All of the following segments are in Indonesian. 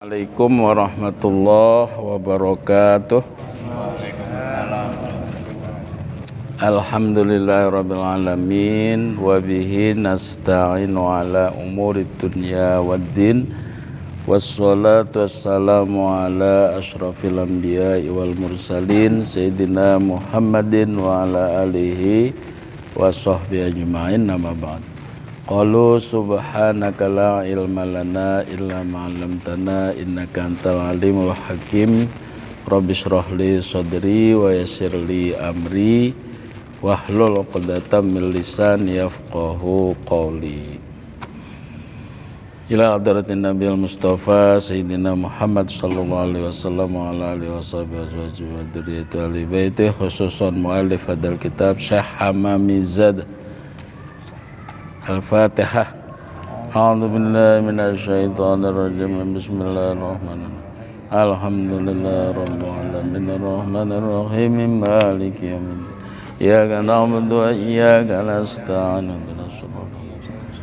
Assalamualaikum warahmatullahi wabarakatuh. Alhamdulillahirabbil alamin wa bihi nasta'inu ala umurid dunya waddin. Wassalatu wassalamu ala asyrafil anbiya'i wal mursalin sayyidina Muhammadin wa ala alihi wa sahbihi ajma'in, amma ba'd. Qalu subhanaka la ilma lana illa ma 'allamtana innaka antal alimul hakim. Rabbi shrah li sadri wa yassir li amri wahlul 'uqdatam min lisani yafqahu qawli. Ila hadratin Nabiyil Mustafa Sayyidina Muhammad sallallahu alaihi wasallam wa ala alihi washabihi wa dzurriyyati ahli baiti, khususan muallif hadzal kitab Syekh Hamami Zad. Al-Fatihah. A'udzu billahi minasyaitonir rajim. Bismillahirrahmanirrahim. Alhamdulillahirabbil alamin arrahmanir rahim maliki yaumiddin. Iyyaka na'budu wa iyyaka nasta'in.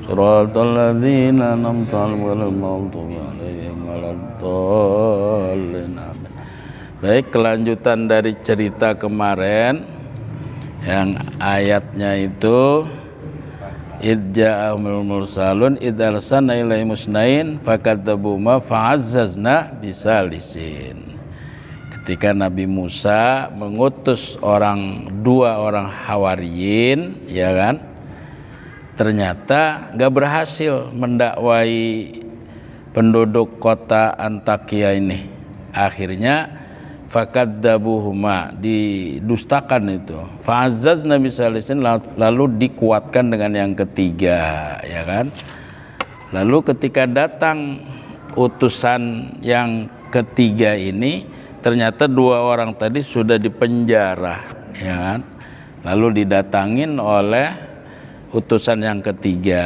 Shiratal ladzina an'amta 'alaihim ghairil maghdubi 'alaihim waladdallin. Baik, kelanjutan dari cerita kemarin yang ayatnya itu Idja'ahumul mursalun idalsana ilai musnain fakadzabuma fa'azzazna bisalisin. Ketika Nabi Musa mengutus dua orang hawariyin, ya kan, ternyata gak berhasil mendakwai penduduk kota Antakya ini. Akhirnya fakadzabuhuma, didustakan itu. Fa'azzazna bisalisin, lalu dikuatkan dengan yang ketiga, ya kan. Lalu ketika datang utusan yang ketiga ini, ternyata dua orang tadi sudah dipenjara, ya kan. Lalu didatangin oleh utusan yang ketiga.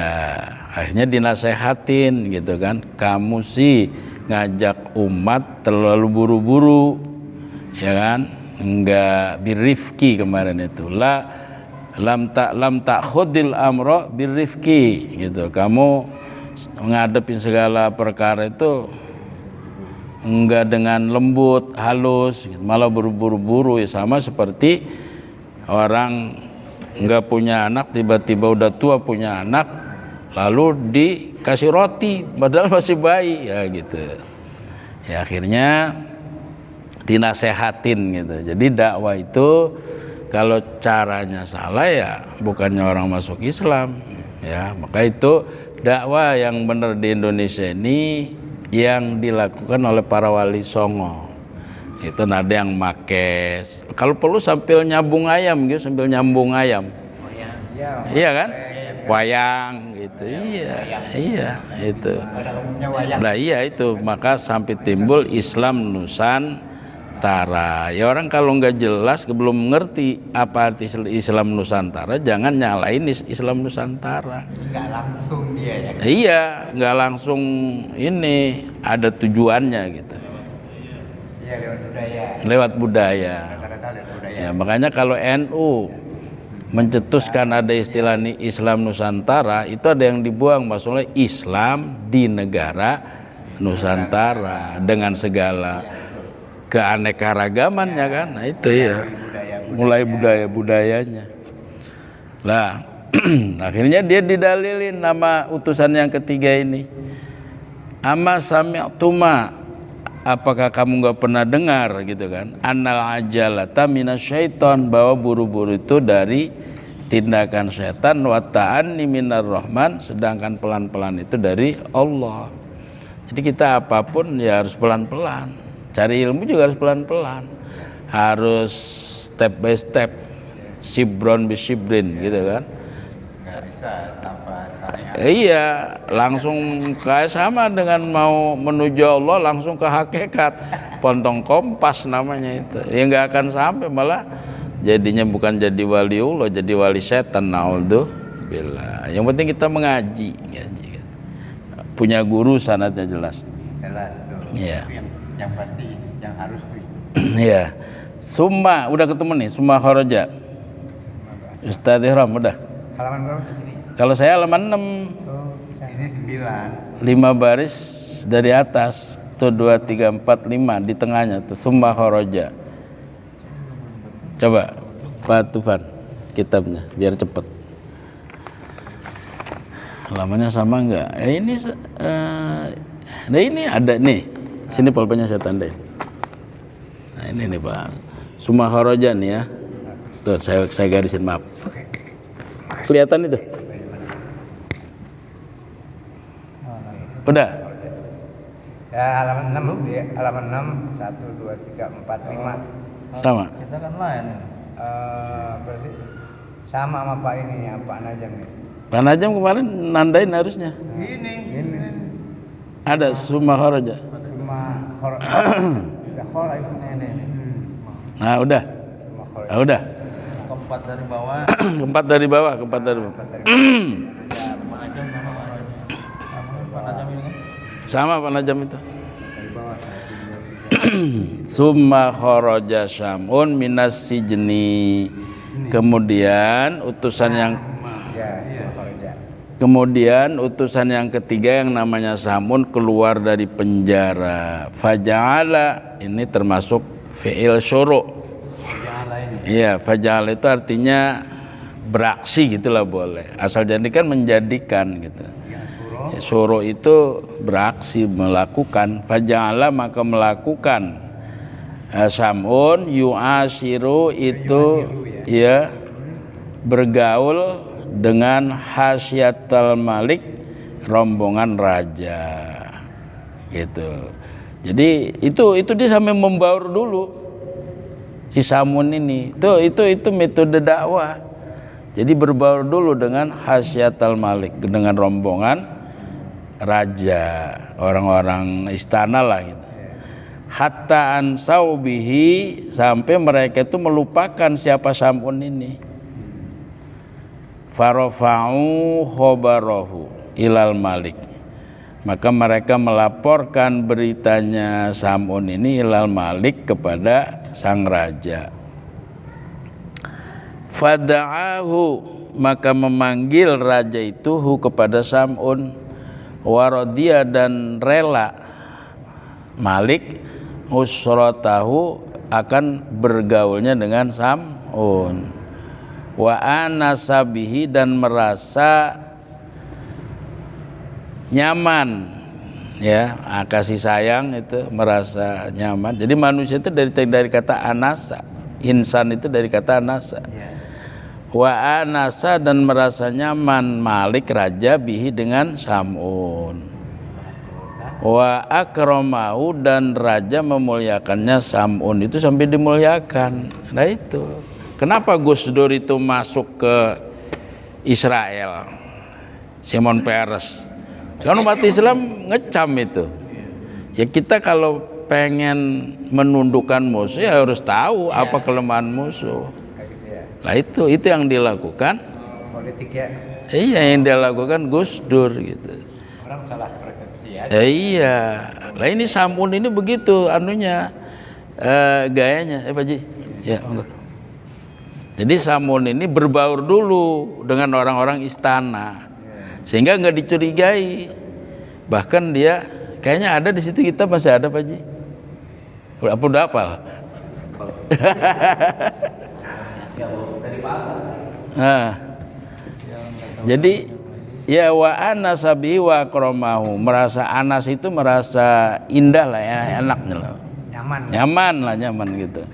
Akhirnya dinasehatin gitu kan, kamu sih ngajak umat terlalu buru-buru, ya kan, enggak birrifki kemarin itu. Lam ta'khudil amra birrifki gitu. Kamu menghadapi segala perkara itu enggak dengan lembut, halus, malah buru-buru. Ya sama seperti orang enggak punya anak, tiba-tiba udah tua punya anak, lalu dikasih roti padahal masih bayi, ya gitu. Ya akhirnya dinasehatin gitu. Jadi dakwah itu kalau caranya salah ya bukannya orang masuk Islam, ya. Maka itu dakwah yang benar di Indonesia ini yang dilakukan oleh para wali songo. Itu ada yang make, kalau perlu sambil nyambung ayam gitu, sambil nyambung ayam. Iya kan? Wayang gitu. Iya itu. Nah iya itu, maka sampai timbul Islam Nusantara. Ya orang kalau nggak jelas, belum mengerti apa arti Islam Nusantara, jangan nyalain Islam Nusantara. Nggak langsung dia ya. Iya, nggak langsung ini, ada tujuannya gitu. Iya, lewat budaya. Lewat budaya. Rata-rata lewat budaya. Ya makanya kalau NU mencetuskan ada istilah Islam Nusantara, itu ada yang dibuang, maksudnya Islam di negara Nusantara dengan segala keanekaragamannya kan. Nah itu ya, mulai budaya-budayanya. Lah akhirnya dia didalilin nama utusan yang ketiga ini. Amma sami'tuma, apakah kamu nggak pernah dengar gitu kan, annal ajalata minasyaiton, bahwa buru-buru itu dari tindakan setan, wa ta'anni minar rahman, sedangkan pelan-pelan itu dari Allah. Jadi kita apapun ya harus pelan-pelan, cari ilmu juga harus pelan-pelan, harus step by step, shibron bi shibrin gitu kan. Nggak bisa tanpa syariat. Iya, langsung kayak sama dengan mau menuju Allah, langsung ke hakikat, pontong kompas namanya itu. Ya nggak akan sampai, malah jadinya bukan jadi waliullah, jadi wali setan. Naudzubillah. Yang penting kita mengaji, punya guru sanadnya jelas. Jelas tuh. Iya. Yang pasti, yang harus tuh. Iya. Summa, udah ketemu nih, summa kharaja. Ustadz Ihram udah. Halaman berapa di sini? Kalau saya halaman 6. Ini 9. 5 baris dari atas. 1, 2, 3, 4, 5 di tengahnya tuh summa kharaja. Coba Pak Tufan kitabnya biar cepet. Halamannya sama enggak? Ini ada nih. Sini pulpennya saya tandain. Nah, ini nih Pak. Summa kharaja nih ya. Tuh saya garisin, maaf. Kelihatan itu? Udah? Ya halaman 6 ya, halaman 6 1 2 3 4 5. Sama. Kita kan lain ini. Berarti sama sama Pak ini ya, Pak Najam nih. Pak Najam kemarin nandain harusnya. Ini. Ada summa kharaja. Cuma khora itu Ini. Nah, udah. Cuma khora. Nah, udah. Keempat dari bawah. Keempat dari bawah. Pak Najam sama Pak Najam. Pak Najam ini kan. Sama Pak Najam itu. Dari bawah 1 2 3. Summa kharaja Syam'un minas sijni. Kemudian utusan yang Ya, kharaja. Kemudian utusan yang ketiga yang namanya Samun keluar dari penjara. Faja'ala ini termasuk fi'il syuru'. Iya, faja'ala itu artinya beraksi gitulah boleh. Asal jadi kan menjadikan gitu. Ya, syuru' itu beraksi, melakukan. Faja'ala maka melakukan. Samun yu'asiru itu ya bergaul dengan hasyatal malik, rombongan raja gitu. Jadi itu dia sampai membaur dulu si Samun ini. Itu metode dakwah. Jadi berbaur dulu dengan hasyatal malik, dengan rombongan raja, orang-orang istana lah gitu. Hatta ansau bihi, sampai mereka itu melupakan siapa Samun ini. Farafa'u khobarahu ilal malik, maka mereka melaporkan beritanya Samun ini ilal malik kepada sang raja. Fada'ahu, maka memanggil raja itu kepada Samun. Warodia, dan rela Malik usratahu akan bergaulnya dengan Samun. Wa anasabihi, dan merasa nyaman ya, kasih sayang itu merasa nyaman. Jadi manusia itu dari kata anasa, insan itu dari kata anasa. Wa anasa, dan merasa nyaman Malik raja bihi dengan Samun. Wa akramahu, dan raja memuliakannya Samun itu sampai dimuliakan. Nah itu kenapa Gus Dur itu masuk ke Israel, Simon Peres? Karena umat Islam ngecam itu. Ya kita kalau pengen menundukkan musuh ya harus tahu apa kelemahan musuh. Nah itu yang dilakukan. Politik ya. Iya, yang dilakukan Gus Dur gitu. Orang salah persepsi ya. Iya. Lah ini Samun ini begitu anunya, gayanya. Pak Ji. Ya, enggak. Jadi Samun ini berbaur dulu dengan orang-orang istana, sehingga nggak dicurigai. Bahkan dia kayaknya ada di situ, kita masih ada Pak Ji. Udah hafal? Nah, jadi ya wa anasabi wa akramahu, merasa anas itu merasa indah lah ya, enaknya lah. Nyaman gitu.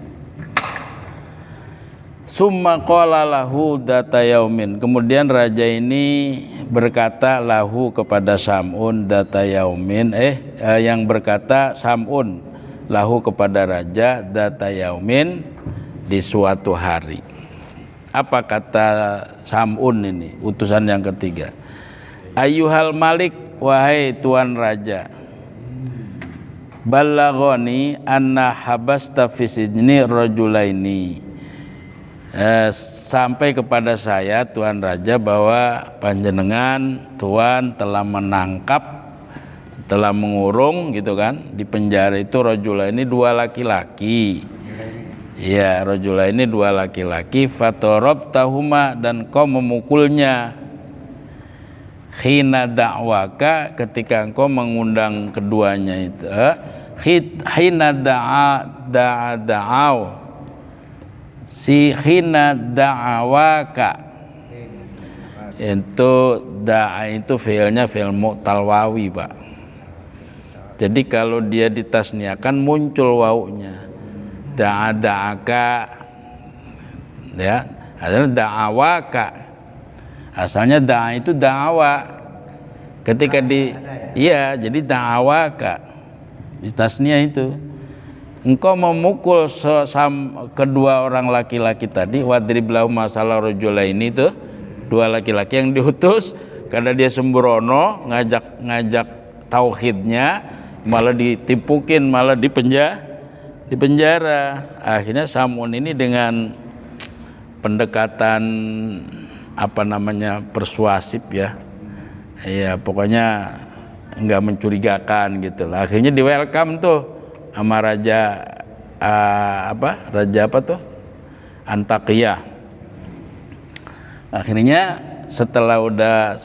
Summa qala lahu data yaumin, kemudian raja ini berkata lahu kepada Samun data yaumin, yang berkata Samun lahu kepada raja data yaumin, di suatu hari. Apa kata Samun ini, utusan yang ketiga? Ayyuhal malik, wahai tuan raja, balaghani anna habasta fi sijni rajulaini, sampai kepada saya Tuan Raja bahwa panjenengan Tuan telah menangkap, telah mengurung gitu kan, di penjara itu rajula ini dua laki-laki. Ya, rajula ini dua laki-laki. Fatorobtahuma, dan kau memukulnya. hina da'waka, ketika engkau mengundang keduanya itu, hina da'aw, si hina da'awaka itu da'a itu fi'ilnya fi'il mu'tal wawi, Pak. Jadi kalau dia ditasniakan muncul wawunya, da'aka, ya, asalnya da'awaka, asalnya da'a itu da'awa, ketika iya, jadi da'awaka tasnia itu, engkau memukul kedua orang laki-laki tadi, wadrib lahum masalah rajulaini itu, dua laki-laki yang diutus karena dia sembrono ngajak tauhidnya, malah ditipukin, malah dipenjara. Akhirnya Sam'un ini dengan pendekatan persuasif ya, pokoknya nggak mencurigakan gitu lah. Akhirnya di welcome tuh sama raja Antakya. Akhirnya setelah udah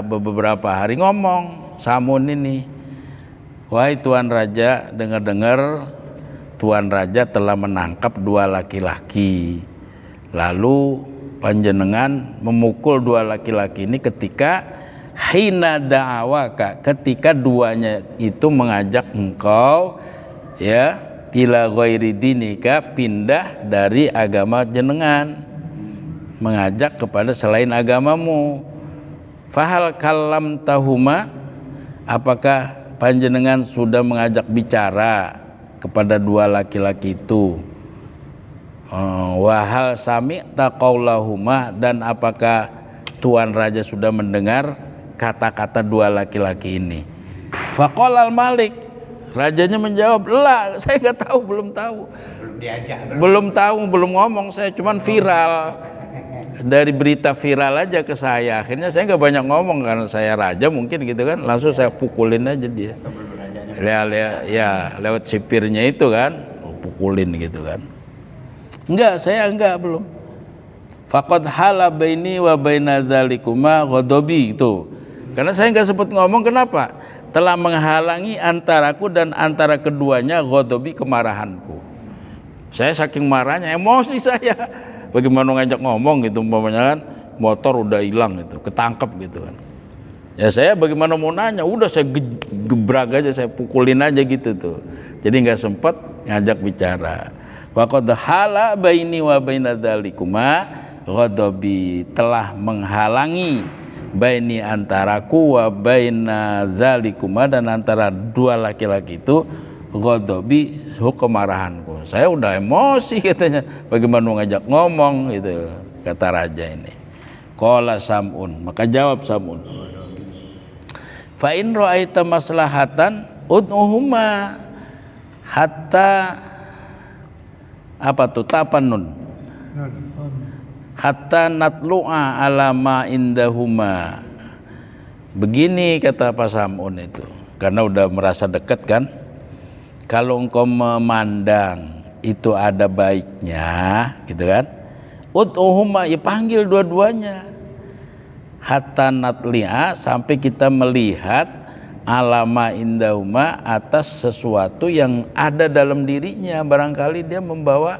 beberapa hari ngomong Sam'un ini, wahai Tuan Raja, dengar-dengar Tuan Raja telah menangkap dua laki-laki, lalu panjenengan memukul dua laki-laki ini ketika hina da'awaka, ketika duanya itu mengajak engkau ya ila ghairi dinika, pindah dari agama jenengan, mengajak kepada selain agamamu. Fahal kalam tahuma, apakah panjenengan sudah mengajak bicara kepada dua laki-laki itu? Wahal sami taqaulahuma, dan apakah Tuan Raja sudah mendengar kata-kata dua laki-laki ini? Faqala al-malik, rajanya menjawab, lah saya nggak tahu, belum tahu, belum ngomong, saya cuman viral, dari berita viral aja ke saya. Akhirnya saya nggak banyak ngomong karena saya raja mungkin gitu kan, langsung saya pukulin aja dia lewat sipirnya itu kan, pukulin gitu kan. Saya belum. Faqad hala baini wa baina dzalikuma ghadabi, itu karena saya nggak sempat ngomong. Kenapa? Telah menghalangi antaraku dan antara keduanya ghadabi, kemarahanku. Saya saking marahnya, emosi saya, bagaimana ngajak ngomong gitu, umpamanya kan motor udah hilang gitu, ketangkep gitu kan. Ya saya bagaimana mau nanya, udah saya gebrak aja, saya pukulin aja gitu tuh. Jadi nggak sempat ngajak bicara. Faqad hala baini wa baina dzalikuma ghadabi, telah menghalangi baini, antaraku, wa baina dzalikuma, dan antara dua laki-laki itu, ghadabi, kemarahanku. Saya udah emosi katanya, bagaimana mau ngajak ngomong gitu, kata raja ini. Qala Sam'un, maka jawab Sam'un, fa in ra'aita maslahatan ud'uhuma hatta tapannun hatta natlu'a ala ma indahuma. Begini kata Pak Sam'un itu, karena udah merasa dekat kan, kalau engkau memandang itu ada baiknya gitu kan, ud'uhuma, ya panggil dua-duanya, hatta natli'a, sampai kita melihat alama indahuma, atas sesuatu yang ada dalam dirinya, barangkali dia membawa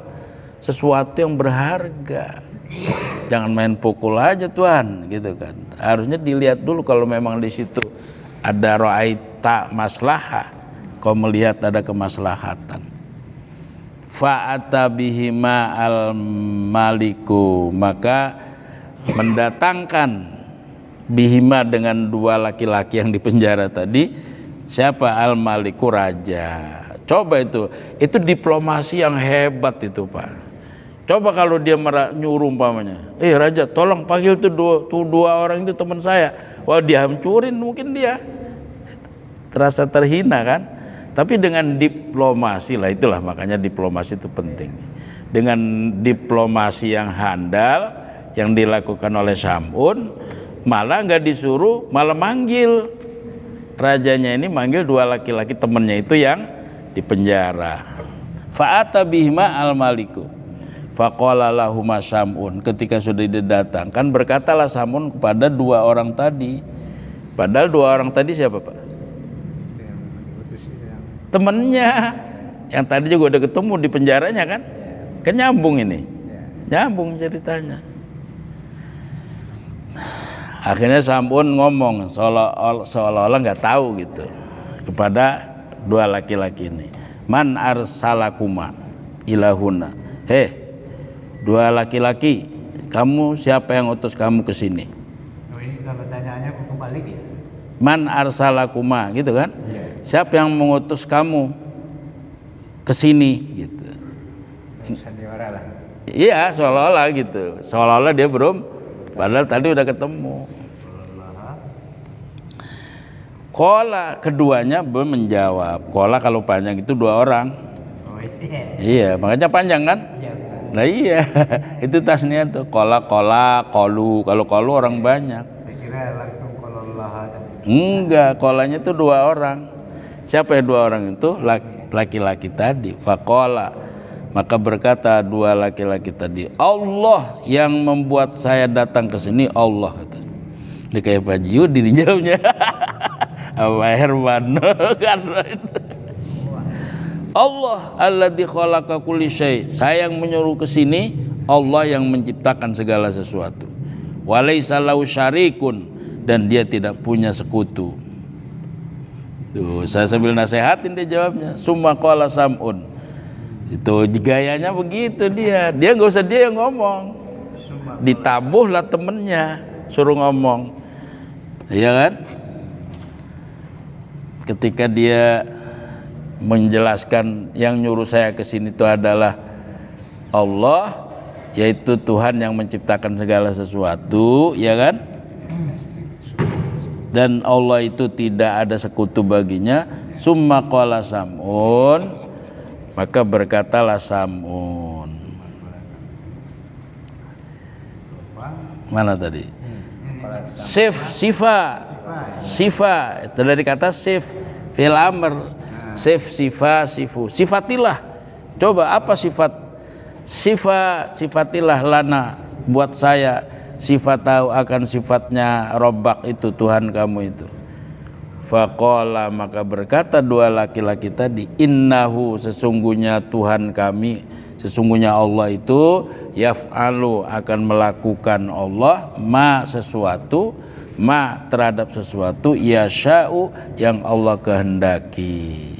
sesuatu yang berharga. Jangan main pukul aja Tuan gitu kan, harusnya dilihat dulu kalau memang di situ ada ra'aita maslahah, kau melihat ada kemaslahatan. Fa'ata bihima al-maliku, maka mendatangkan bihima, dengan dua laki-laki yang dipenjara tadi, siapa? Al-maliku, raja. Coba itu diplomasi yang hebat itu Pak. Coba kalau dia nyuruh umpamanya, raja tolong panggil tuh dua orang itu teman saya, wah dia hancurin mungkin, dia terasa terhina kan. Tapi dengan diplomasi lah, itulah makanya diplomasi itu penting. Dengan diplomasi yang handal yang dilakukan oleh Sam'un, malah nggak disuruh, malah manggil, rajanya ini manggil dua laki-laki temannya itu yang dipenjara. Fa'ata bihima al-maliku faqala lahuma Sam'un, ketika sudah didatangkan berkatalah Sam'un kepada dua orang tadi, Padahal dua orang tadi siapa Pak? Itu yang diutus itu yang Temennya. Yang tadi juga udah ketemu di penjaranya kan? Kan nyambung ini. Nyambung ceritanya. Akhirnya Sam'un ngomong seolah-olah nggak tahu gitu kepada dua laki-laki ini. Man arsalakuma ilahuna. Dua laki-laki, kamu siapa yang utus kamu ke sini? Oh, ini kalau tanyaannya aku kembali ya. Man arsalakuma gitu kan? Siapa yang mengutus kamu ke sini gitu. Sandiwara lah. Iya, seolah-olah gitu. Seolah-olah dia belum, padahal tadi udah ketemu. Qala, keduanya belum menjawab. Qala kalau panjang itu dua orang. Oh iya. Iya, makanya panjang kan? Iya benar. Nah iya, itu tasnya tuh. Qala, qalu. Kalau qalu orang banyak. Saya kira langsung kalau Allah tadi. Enggak, qalanya itu dua orang. Siapa yang dua orang itu? Laki-laki tadi. Faqala, maka berkata dua laki-laki tadi, Allah yang membuat saya datang ke sini, Allah kata. Dia kayak Pak Yudi dijawabnya. Apa Herman kan? Allah alladzi khalaqa kulli syai. Saya yang menyuruh ke sini, Allah yang menciptakan segala sesuatu. Wa laisa lahu syarikun, dan dia tidak punya sekutu. Tuh, saya sambil nasehatin dia jawabnya. Summa qala Sam'un. Itu gayanya begitu dia. Dia nggak usah dia yang ngomong. Ditabuhlah temennya suruh ngomong. Iya kan? Ketika dia menjelaskan yang nyuruh saya ke sini itu adalah Allah, yaitu Tuhan yang menciptakan segala sesuatu, ya kan? Dan Allah itu tidak ada sekutu baginya. Summa qala Sam'un, maka berkatalah Sam'un. Mana tadi? Sifa itu dari kata sif fil amr. Sifu. Sifatilah. Coba apa sifat? Sifatilah lana buat saya. Sifat tahu akan sifatnya Rabbak itu, Tuhan kamu itu. Faqala, maka berkata dua laki-laki tadi, innahu, sesungguhnya Tuhan kami, sesungguhnya Allah itu yaf'alu, akan melakukan Allah sesuatu, terhadap sesuatu, yasha'u, yang Allah kehendaki.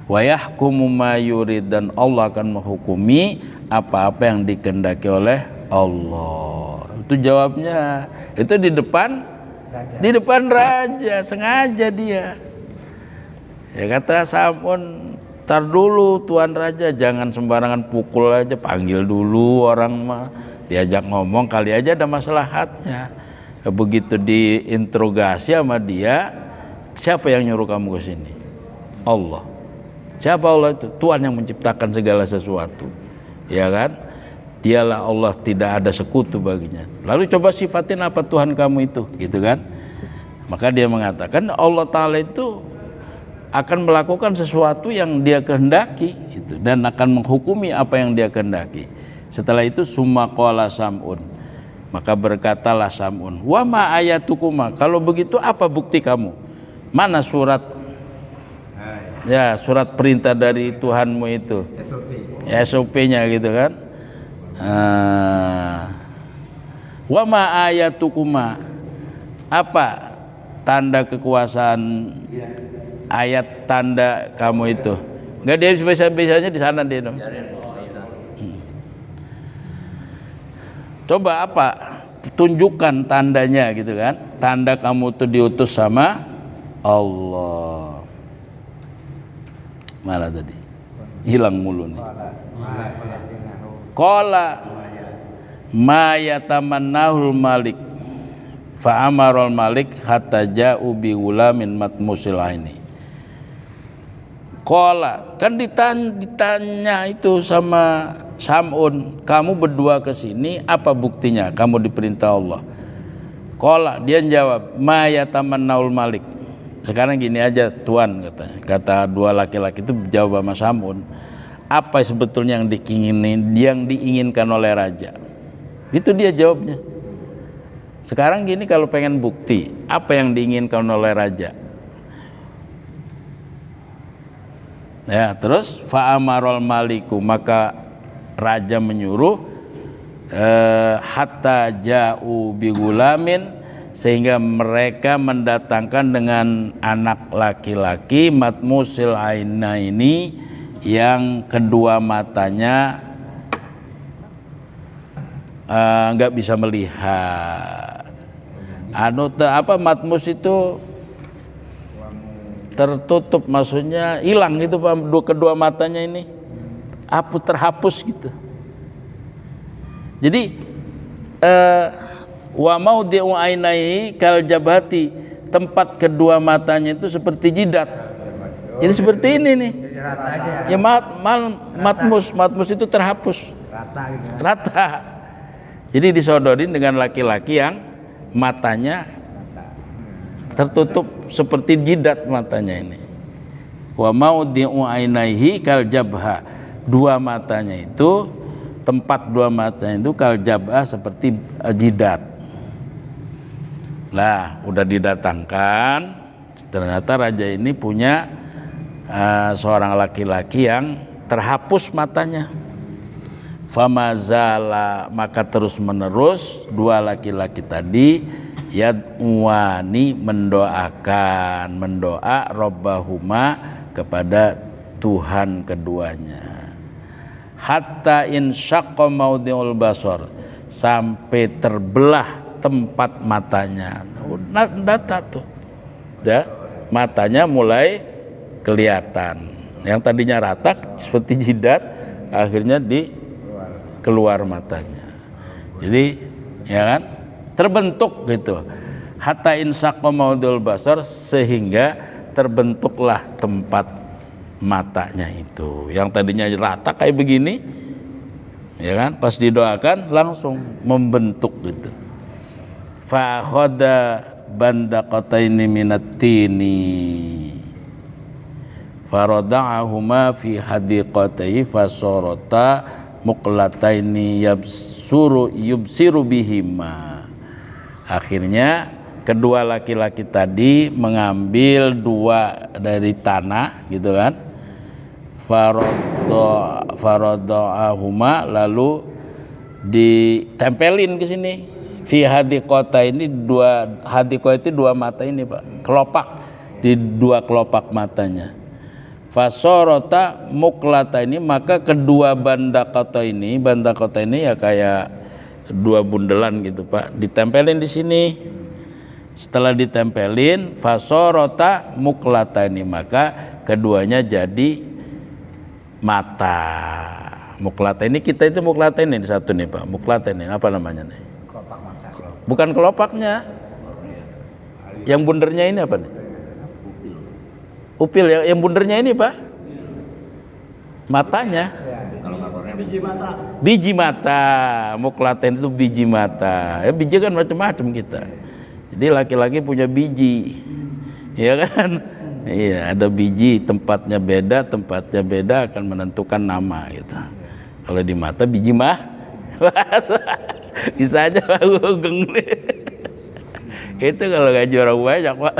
Wa yahkumu ma yurid, dan Allah akan menghukumi apa-apa yang dikehendaki oleh Allah. Itu jawabnya. Itu di depan raja, sengaja dia. Ya kata Sam'un, tar dulu Tuan Raja, jangan sembarangan pukul aja, panggil dulu orang mah, diajak ngomong kali aja ada maslahatnya. Begitu diinterogasi sama dia, siapa yang nyuruh kamu ke sini? Allah. Siapa Allah itu? Tuhan yang menciptakan segala sesuatu. Ya kan? Dialah Allah, tidak ada sekutu baginya. Lalu coba sifatin apa Tuhan kamu itu, gitu kan? Maka dia mengatakan Allah Ta'ala itu akan melakukan sesuatu yang dia kehendaki gitu, dan akan menghukumi apa yang dia kehendaki. Setelah itu summa qala Sam'un, maka berkatalah Sam'un, wa ma ayatukuma, kalau begitu apa bukti kamu? Mana surat, ya surat perintah dari Tuhanmu itu, SOP-nya gitu kan? Wa ma ayatukuma, apa tanda kekuasaan, ayat tanda kamu itu? Enggak, dia bisa-bisanya di sana dia dong. Coba apa? Tunjukkan tandanya gitu kan? Tanda kamu tuh diutus sama Allah. Malah tadi hilang mulu nih. Qala ma yatamannahul malik fa amarul malik hatta ja'u bi gulamin matmusil aini. Qala, kan ditanya itu sama Sam'un, kamu berdua ke sini apa buktinya kamu diperintah Allah? Qala, dia jawab, ma yatamannahul malik. Sekarang gini aja Tuan, katanya. Kata dua laki-laki itu jawab sama Sam'un, apa sebetulnya yang diinginkan oleh raja? Itu dia jawabnya. Sekarang gini, kalau pengen bukti apa yang diinginkan oleh raja, ya, terus fa'amarul maliku, maka raja menyuruh hatta ja'u bigulamin, sehingga mereka mendatangkan dengan anak laki-laki matmusil aina ini, yang kedua matanya nggak bisa melihat. Matmus itu tertutup, maksudnya hilang gitu Pak, kedua matanya ini terhapus gitu. Jadi wa maudhi'u ainaihi kal jabhati, tempat kedua matanya itu seperti jidat. Jadi seperti ini nih. Rata aja Ya ya. matmus itu terhapus. Rata gitu. Rata. Jadi disodorin dengan laki-laki yang matanya tertutup seperti jidat matanya ini. Wa maudhi'u ainaihi kal jabha, dua matanya itu, tempat dua matanya itu kal jabha, seperti jidat. Lah, udah didatangkan, ternyata raja ini punya seorang laki-laki yang terhapus matanya. Famazala, maka terus menerus dua laki-laki tadi yad'uani, mendoa robbahuma, kepada Tuhan keduanya. Hatta insyaqqa maudhi'ul basar, sampai terbelah tempat matanya. Data tuh, ya, matanya mulai kelihatan. Yang tadinya rata seperti jidat, akhirnya keluar matanya. Jadi, ya kan, terbentuk gitu. Hatta insaqqa maudhi'ul basar, sehingga terbentuklah tempat matanya itu. Yang tadinya rata kayak begini, ya kan, pas didoakan langsung membentuk gitu. Fa akhadha bandaqataini minat tini farada'ahuma fi hadiqatihi fasorota muqlataini yubsiru bihima. Akhirnya kedua laki-laki tadi mengambil dua dari tanah gitu kan, farada'ahuma, lalu ditempelin ke sini. Fi hadiqata, ini dua hadiqah itu dua mata ini Pak, kelopak, di dua kelopak matanya. Fasorota muklata ini, maka kedua bandakota ini ya kayak dua bundelan gitu Pak, ditempelin di sini. Setelah ditempelin fasorota muklata ini, maka keduanya jadi mata. Muklata ini, kita itu muklata ini satu nih Pak, muklata ini apa namanya nih? Kelopak mata. Bukan kelopaknya, yang bundernya ini apa nih? Upil ya, yang bundernya ini Pak, matanya. Biji mata, muklaten itu biji mata. Ya, biji kan macam-macam kita. Jadi laki-laki punya biji, ya kan? Iya, ada biji, tempatnya beda akan menentukan nama gitu. Kalau di mata biji mah, bisa aja Pak Gugeng nih. Itu kalau gaji orang banyak Pak.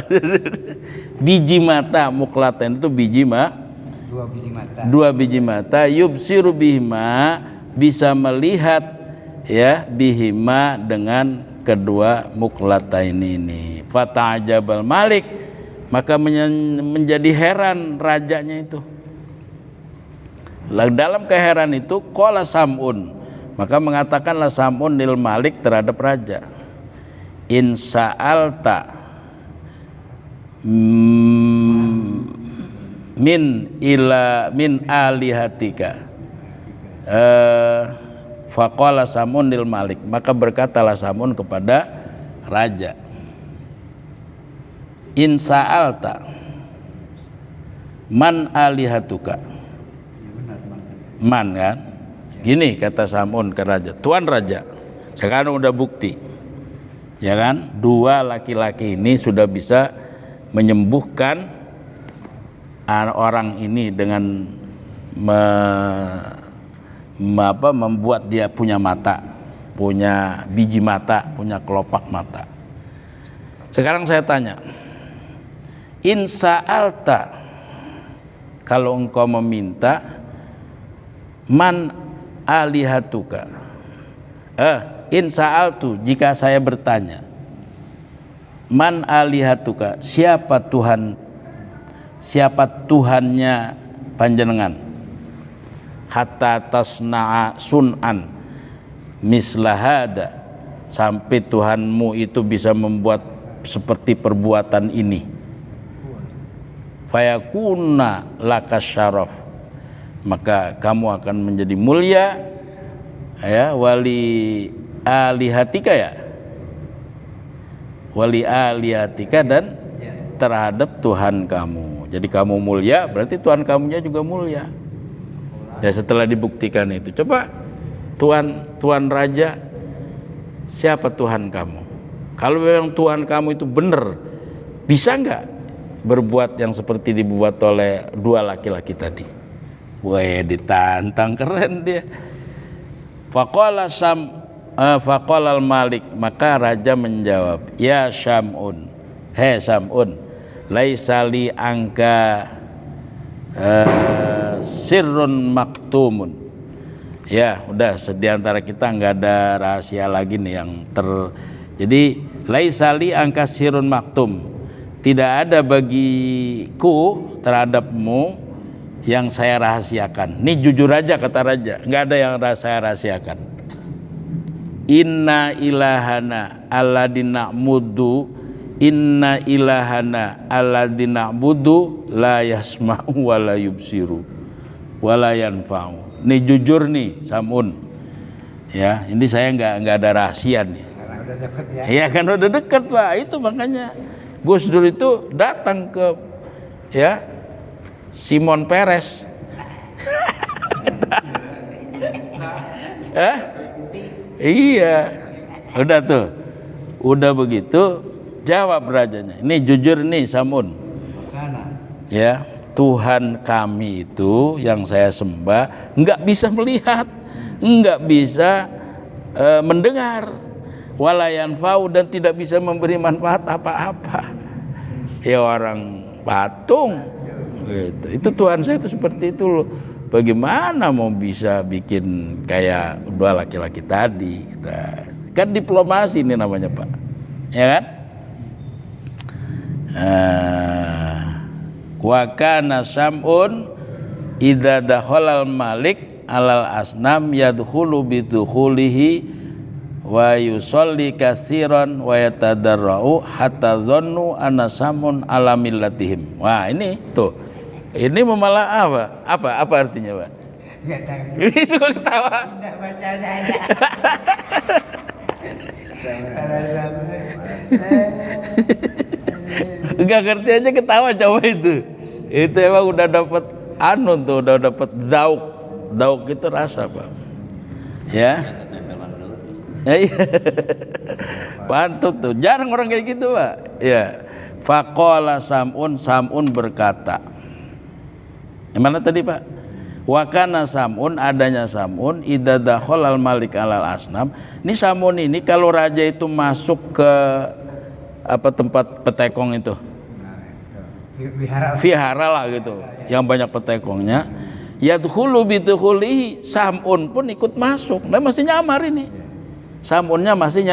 Biji mata, muklaten itu biji mah. Dua biji mata, yubsiru bihima, bisa melihat ya, bihima, dengan kedua muklatain ini. Fata'ajabal malik, maka menjadi heran rajanya itu. Dalam keheran itu qala Sam'un, maka mengatakanlah Sam'un lil malik terhadap raja, in sa'alta min alihatika, faqala Sam'un lil malik, maka berkatalah Sam'un kepada raja, in sa'alta man alihatuka, man kan, gini kata Sam'un ke raja, tuan raja, sekarang udah bukti, ya kan, dua laki-laki ini sudah bisa menyembuhkan orang ini dengan membuat dia punya mata. punya biji mata, punya kelopak mata. Sekarang saya tanya, in sa'alta, kalau engkau meminta, man alihatuka, in sa'altu, jika saya bertanya, man alihatuka, siapa Tuhannya panjenengan, hatta tasna'a sun'an mislahada, sampai Tuhanmu itu bisa membuat seperti perbuatan ini, fayakuna laka syaraf, maka kamu akan menjadi mulia, ya, wali alihatika, ya, wali alihatika, dan terhadap Tuhan kamu. Jadi kamu mulia, berarti Tuhan kamunya juga mulia. Ya, setelah dibuktikan itu, coba Tuhan Raja, siapa Tuhan kamu? Kalau memang Tuhan kamu itu benar, bisa nggak berbuat yang seperti dibuat oleh dua laki-laki tadi? Wah, ditantang, keren dia. Faqala al-Malik, maka raja menjawab, ya Syam'un, he Syam'un, laisa li angka sirrun maktumun. Ya, udah, diantara kita nggak ada rahasia lagi nih yang jadi laisa li angka sirrun maktum, tidak ada bagiku terhadapmu yang saya rahasiakan. Ini jujur aja kata raja, nggak ada yang saya rahasiakan. Inna ilahana alladina mudu, inna ilahana alladina mudu la yasma'u wa la yubsiru wa la yanfa'u. Ini jujur nih Samun, ya, ini saya nggak ada rahasia nih. Karena udah deket ya. Iya kan udah dekat Pak, itu makanya Gus Dur itu datang ke, ya, Simon Peres. Iya, udah tuh, udah begitu jawab rajanya. Ini jujur nih Samun, ya, Tuhan kami itu yang saya sembah nggak bisa melihat, nggak bisa mendengar, walayan fau, dan tidak bisa memberi manfaat apa-apa. Ya, orang patung gitu. Itu Tuhan saya itu seperti itu loh. Bagaimana mau bisa bikin kayak dua laki-laki tadi? Kan diplomasi ini namanya Pak, ya kan? Wa kana Sam'un idza dakhalal malik alal asnam yadkhulu bidukhulihi wa yusolli kasiran wa yatadarra'u hatta dhannu anna Sam'un ala millatihim. Wah, ini tuh. Ini malah apa artinya, Pak? Enggak tahu. Ini suka ketawa. Enggak baca aja. Enggak ngerti aja ketawa coba itu. Itu emang udah dapat tuh, udah dapat dauk. Dauk itu rasa, Pak. Ya. Iya. Pantut tuh. Jarang orang kayak gitu, Pak. Ya. Faqala Sam'un berkata. Gimana tadi Pak? Wakana Sam'un, adanya Sam'un idza dakhalal malik alal asnam. Ini Sam'un ini kalau raja itu masuk ke tempat petekong itu, vihara lah gitu, yang banyak petekongnya, yadkhulu bidukhulihi, Sam'un pun ikut masuk. Nah, masih nyamar ini. Sam'unnya masih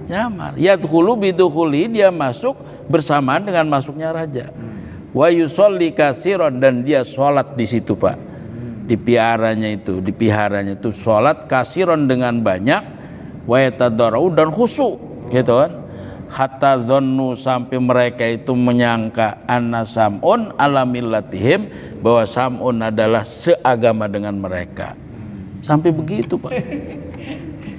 nyamar. Yadkhulu bidukhulihi, dia masuk bersamaan dengan masuknya raja. Wa yusolli kasiron, dan dia sholat di situ Pak, di piharanya itu sholat kasiron dengan banyak, wa yatadarrau, dan khusyuk gitu kan, hatta dzannu, sampai mereka itu menyangka anna Sam'un ala millatihim, bahwa Sam'un adalah seagama dengan mereka, sampai begitu Pak.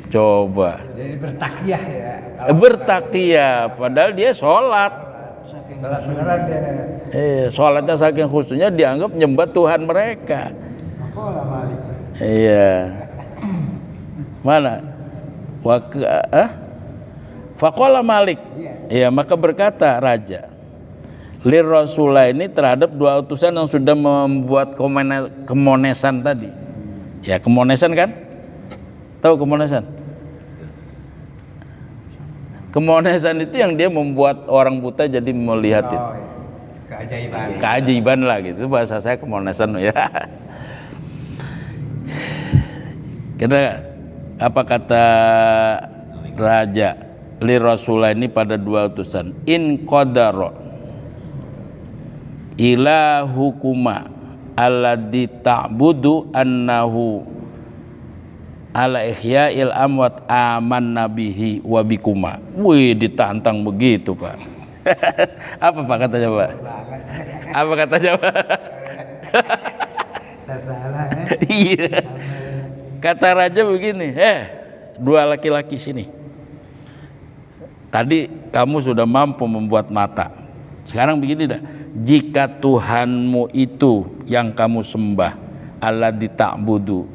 Coba. Jadi bertakiyah ya. Bertakiyah padahal dia sholat. Sholat beneran dia. Sholatnya saking khusyuknya dianggap nyembah Tuhan mereka. Faqala Malik. Iya. Mana? Faqala Malik. Iya, maka berkata raja. Lir Rasulullah, ini terhadap dua utusan yang sudah membuat kemonesan tadi. Ya, kemonesan kan? Tahu kemonesan? Kemonesan itu yang dia membuat orang buta jadi melihat itu. Oh, keajaiban. Keajaiban lah gitu, bahasa saya kemonesan ya. Karena apa kata raja li Rasulullah ini pada dua utusan, in qadara ila hukuma alladzi ta'budu annahu ala ihya'il amwat aman nabihi wa bikuma. Wih, ditantang begitu Pak. Apa Pak katanya Pak? Apa katanya Pak? Iya. Kata raja begini, dua laki-lki sini. Tadi kamu sudah mampu membuat mata. Sekarang begini dah. Jika Tuhanmu itu yang kamu sembah, alladzi ta'budu,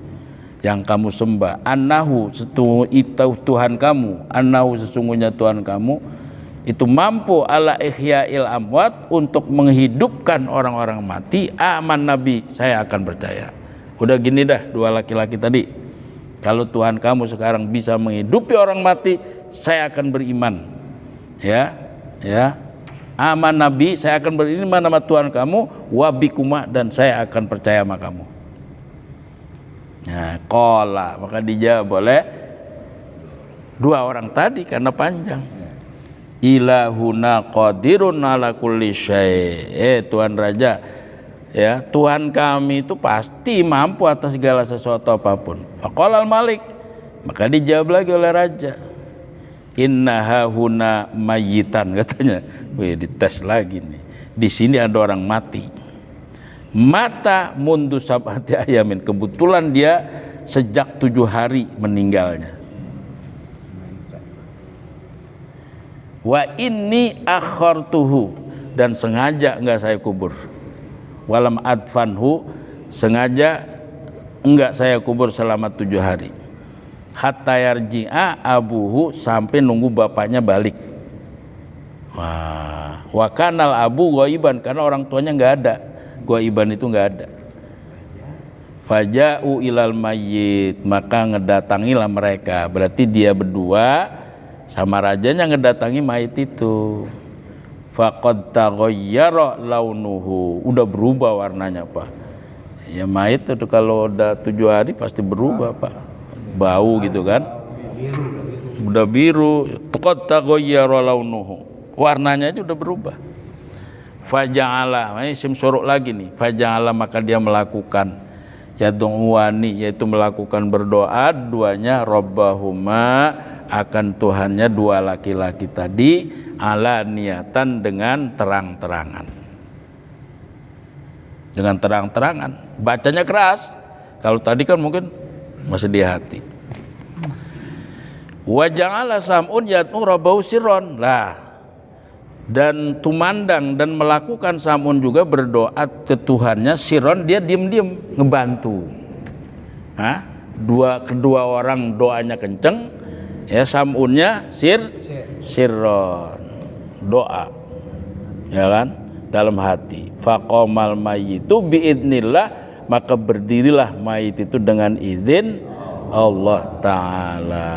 yang kamu sembah, annahu itu Tuhan kamu, annahu sesungguhnya Tuhan kamu itu mampu ala ihya'il amwat untuk menghidupkan orang-orang mati, aman nabi, saya akan percaya. Udah gini dah dua laki-laki tadi. Kalau Tuhan kamu sekarang bisa menghidupi orang mati, saya akan beriman. Ya. Aman nabi, saya akan beriman sama Tuhan kamu, wabikuma, dan saya akan percaya sama kamu. Nah, qala, maka dijawab oleh dua orang tadi karena panjang. Ilahuna qadirun ala kulli syai'. Tuhan raja, ya, Tuhan kami itu pasti mampu atas segala sesuatu apapun. Faqala al-malik, maka dijawab lagi oleh raja, innaha huna mayitan, katanya. Wih, dites lagi nih. Di sini ada orang mati. Mata mundu sab'ati ayamin, kebetulan dia sejak 7 hari meninggalnya. Wa inni akhartuhu, dan sengaja enggak saya kubur. Walam adfanhu, sengaja enggak saya kubur selama 7 hari. Hatta yarji'a abuhu, sampai nunggu bapaknya balik. Wah, wa kanal abu ghaiban, karena orang tuanya enggak ada. Ghaiban itu enggak ada. Faja'u ilal mayyit, maka ngedatangilah mereka. Berarti dia berdua sama rajanya ngedatangi mayit itu. Faqad taghayyara launuhu, udah berubah warnanya Pak. Ya mayit itu kalau udah 7 hari pasti berubah Pak, bau gitu kan, udah biru. Faqad taghayyara launuhu, warnanya itu udah berubah. Faja'ala, ini isim syuru' lagi nih. Faja'ala, maka dia melakukan yad'uwani, yaitu melakukan berdoa duanya, rabbahuma, akan Tuhannya dua laki-laki tadi, ala niatan, dengan terang-terangan. Dengan terang-terangan, bacanya keras. Kalau tadi kan mungkin masih di hati. Wa ja'ala sam'un yad'u rabbahu sirron, lah, dan tumandang dan melakukan Sam'un juga berdoa ke Tuhannya sirron, dia diam-diam ngebantu. Kedua orang doanya kenceng, ya, Sam'unnya sirron, doa, ya kan, dalam hati. Faqamal mayyitu biidnillah, maka berdirilah mayit itu dengan izin Allah Ta'ala.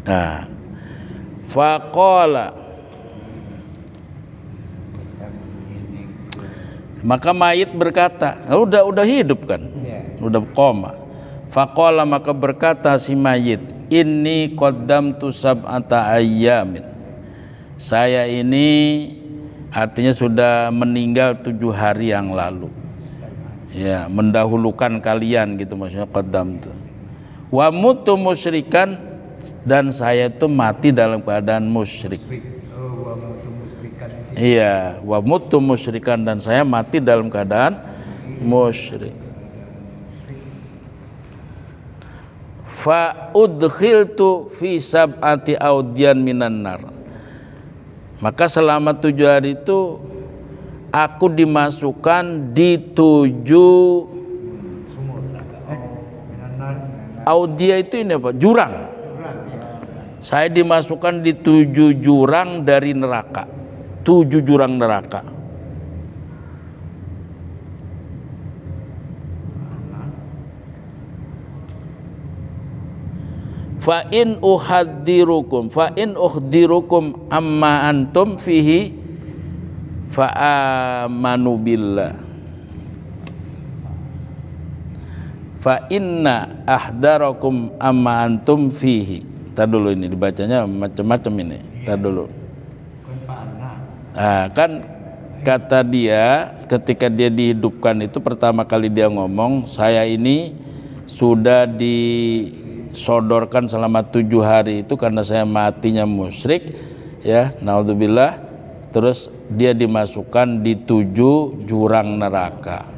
Nah, faqala, maka mayit berkata, udah hidup kan, udah koma. Faqala, maka berkata si mayit, inni qaddamtu sab'ata ayyamin, saya ini artinya sudah meninggal 7 hari yang lalu, ya, mendahulukan kalian gitu maksudnya. Qaddamtu wa mutu musyrikan, dan saya itu mati dalam keadaan musyrik. Iya, wa mutu musyrikan, dan saya mati dalam keadaan musyrik. Fa udkhiltu fi sab'ati audian minan nar, maka selama 7 hari itu aku dimasukkan di 7 audia, itu ini apa? Jurang. Saya dimasukkan di 7 jurang dari neraka. 7 jurang neraka. fa in ukhdirukum amma antum fihi fa amanu billah fa inna ahdarakum amma antum fihi. Tar dulu, ini dibacanya macam-macam ini. Tar dulu. Kan kata dia ketika dia dihidupkan itu pertama kali dia ngomong, saya ini sudah disodorkan selama 7 hari itu karena saya matinya musyrik, ya, naudzubillah. Terus dia dimasukkan di 7 jurang neraka.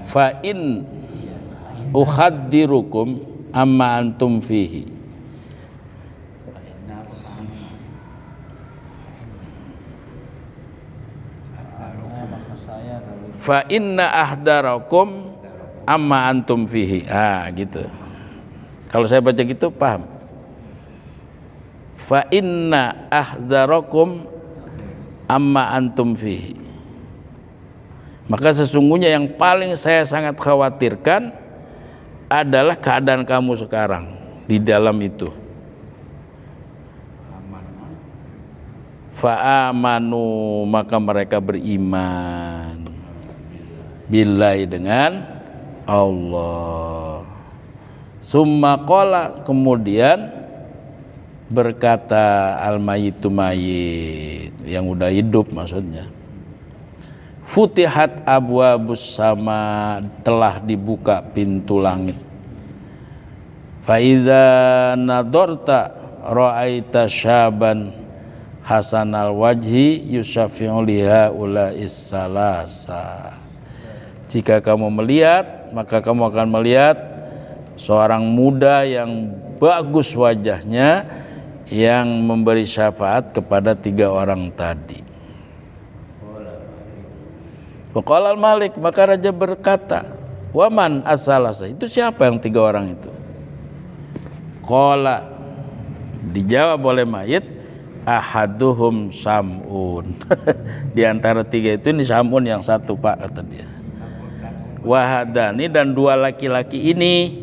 Fa in uhaddirukum amma antum fihi. Fa inna ahdarakum amma antum fihi. Gitu. Kalau saya baca gitu paham. Fa inna ahdarakum amma antum fihi. Maka sesungguhnya yang paling saya sangat khawatirkan adalah keadaan kamu sekarang di dalam itu. Fa'amanu, maka mereka beriman billahi, dengan Allah. Summa qala, kemudian berkata al-mayyitu, mayit yang udah hidup maksudnya, futihat abwabus sama, telah dibuka pintu langit. Fa idza nadorta ra'aita syaban hasanal wajhi yushafi'u liha ulais salasa. Jika kamu melihat, maka kamu akan melihat seorang muda yang bagus wajahnya yang memberi syafaat kepada 3 orang tadi. Waqala al-malik, maka raja berkata, waman as-salasa, itu siapa yang 3 orang itu? Qala, dijawab oleh mayit, ahaduhum Sam'un. Di antara 3 itu ini Sam'un yang satu, Pak, kata dia. Wahadani, dan 2 laki-laki ini,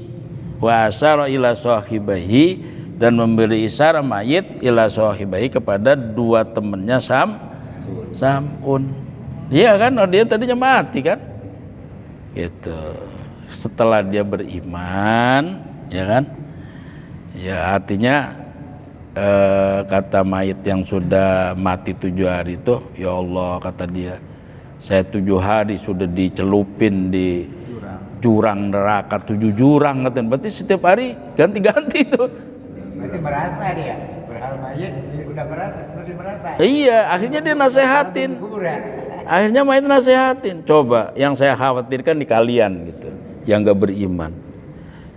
wa asyara ila sahibihi, dan memberi isyarat mayit ila sahibihi kepada 2 temannya Sam'un. Iya kan, dia tadinya mati kan, gitu. Setelah dia beriman, ya kan, ya artinya kata mayit yang sudah mati 7 hari itu, ya Allah, kata dia, saya 7 hari sudah dicelupin di jurang neraka, 7 jurang, katanya. Berarti setiap hari ganti-ganti itu. Berarti merasa dia berhal mayit, dia udah merasa. Iya, akhirnya dia nasehatin. Akhirnya mayit nasehatin, coba yang saya khawatirkan di kalian gitu, yang gak beriman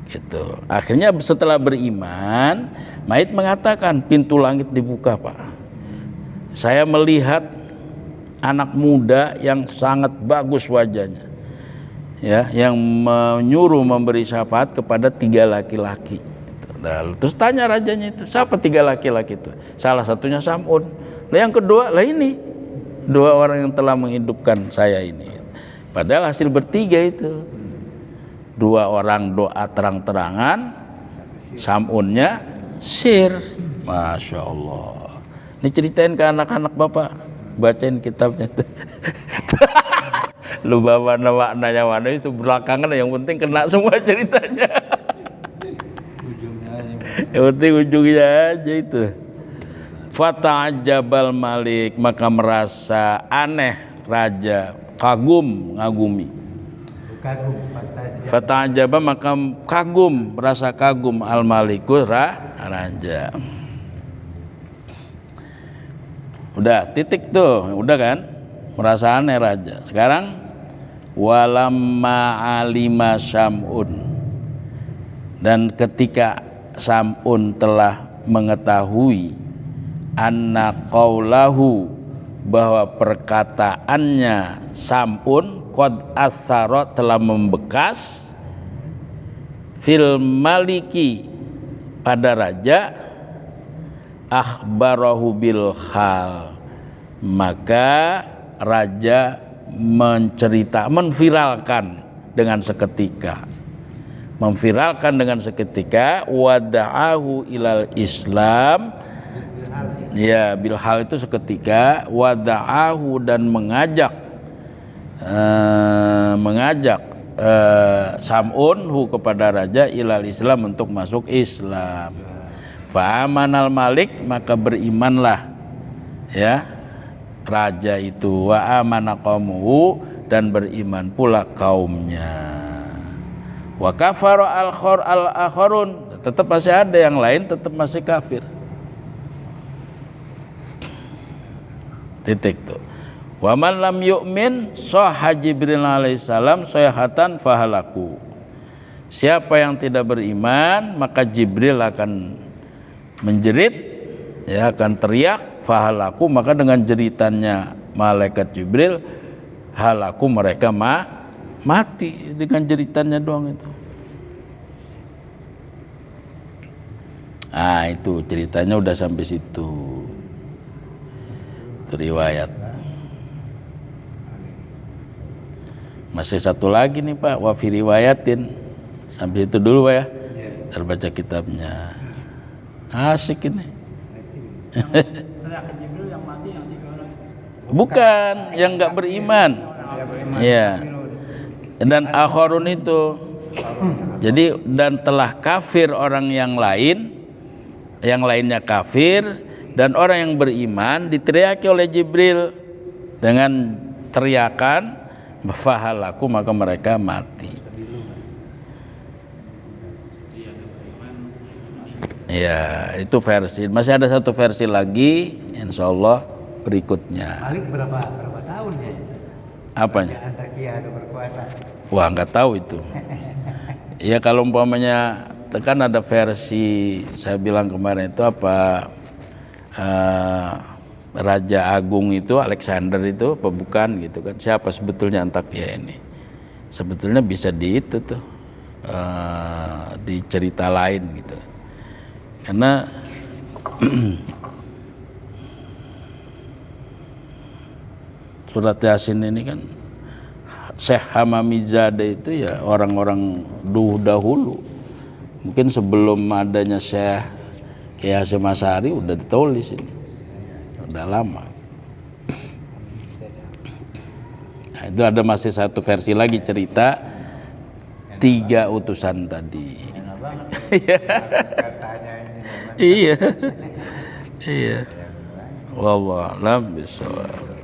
gitu. Akhirnya setelah beriman, mayit mengatakan, pintu langit dibuka, Pak. Saya melihat anak muda yang sangat bagus wajahnya, ya, yang menyuruh memberi syafaat kepada 3 laki-laki. Terus tanya rajanya itu, siapa 3 laki-laki itu? Salah satunya Sam'un. Lah yang kedua, lah ini 2 orang yang telah menghidupkan saya ini. Padahal hasil bertiga itu, 2 orang doa terang-terangan, Sam'unnya sir. Masya Allah. Ini ceritain ke anak-anak Bapak, bacain kitabnya itu. Lu bawa maknanya mana itu belakangan, yang penting kena semua ceritanya. Yang penting ujungnya aja itu. Fata'ajabal malik, maka merasa aneh raja, kagum, ngagumi. Fata'ajaba, maka kagum, merasa kagum al-maliku, raja. Udah titik tuh, udah kan? Merasa aneh raja. Sekarang walamma alima Sam'un, dan ketika Sam'un telah mengetahui anna qaulahu, bahwa perkataannya Sam'un qad asara, telah membekas, fil maliki, pada raja, akhbarahu bil hal, maka raja menviralkan dengan seketika. Memviralkan dengan seketika, wada'ahu ilal Islam. Ya, bilhal itu seketika, wada'ahu dan mengajak Sam'un kepada raja ilal Islam untuk masuk Islam. Fa'amanal malik, maka berimanlah ya raja itu, wa amana qaumuhu, dan beriman pula kaumnya. Wa kafara al-akharun, tetap masih ada yang lain tetap masih kafir. Titik tuh. Wa man lam yu'min sahha Jibril alaihissalam sayhatan fahalaku. Siapa yang tidak beriman, maka Jibril akan menjerit, ya, akan teriak, fahalaku, maka dengan jeritannya malaikat Jibril, halaku, mereka mati dengan jeritannya doang itu. Nah, itu ceritanya udah sampai situ. Itu riwayat. Masih satu lagi nih Pak, wa fi riwayatin. Sampai itu dulu Pak ya. Terbaca kitabnya. Asik ini. Teriakan Jibril yang mati yang 3 orang itu. Bukan, yang enggak beriman. Iya. Dan akharun itu. Jadi dan telah kafir orang yang lain, yang lainnya kafir, dan orang yang beriman diteriaki oleh Jibril dengan teriakan fahalaku, maka mereka mati. Ya, itu versi. Masih ada satu versi lagi, insya Allah berikutnya. Malik berapa tahun ya? Apanya? Antakia itu berkuasa. Wah, nggak tahu itu. Ya kalau umpamanya kan ada versi, saya bilang kemarin itu apa, Raja Agung itu Alexander itu apa bukan gitu kan? Siapa sebetulnya Antakia ini? Sebetulnya bisa di itu tuh, di cerita lain gitu. Karena surat Yasin ini kan Syekh Hamamizade itu ya orang-orang dahulu. Mungkin sebelum adanya Syekh Kiai Hasyim Asy'ari udah ditulis ini. Udah lama. Nah, itu ada masih satu versi lagi cerita 3 utusan tadi. Katanya ini. Iya. Iya. Wallahu a'lam bishawab.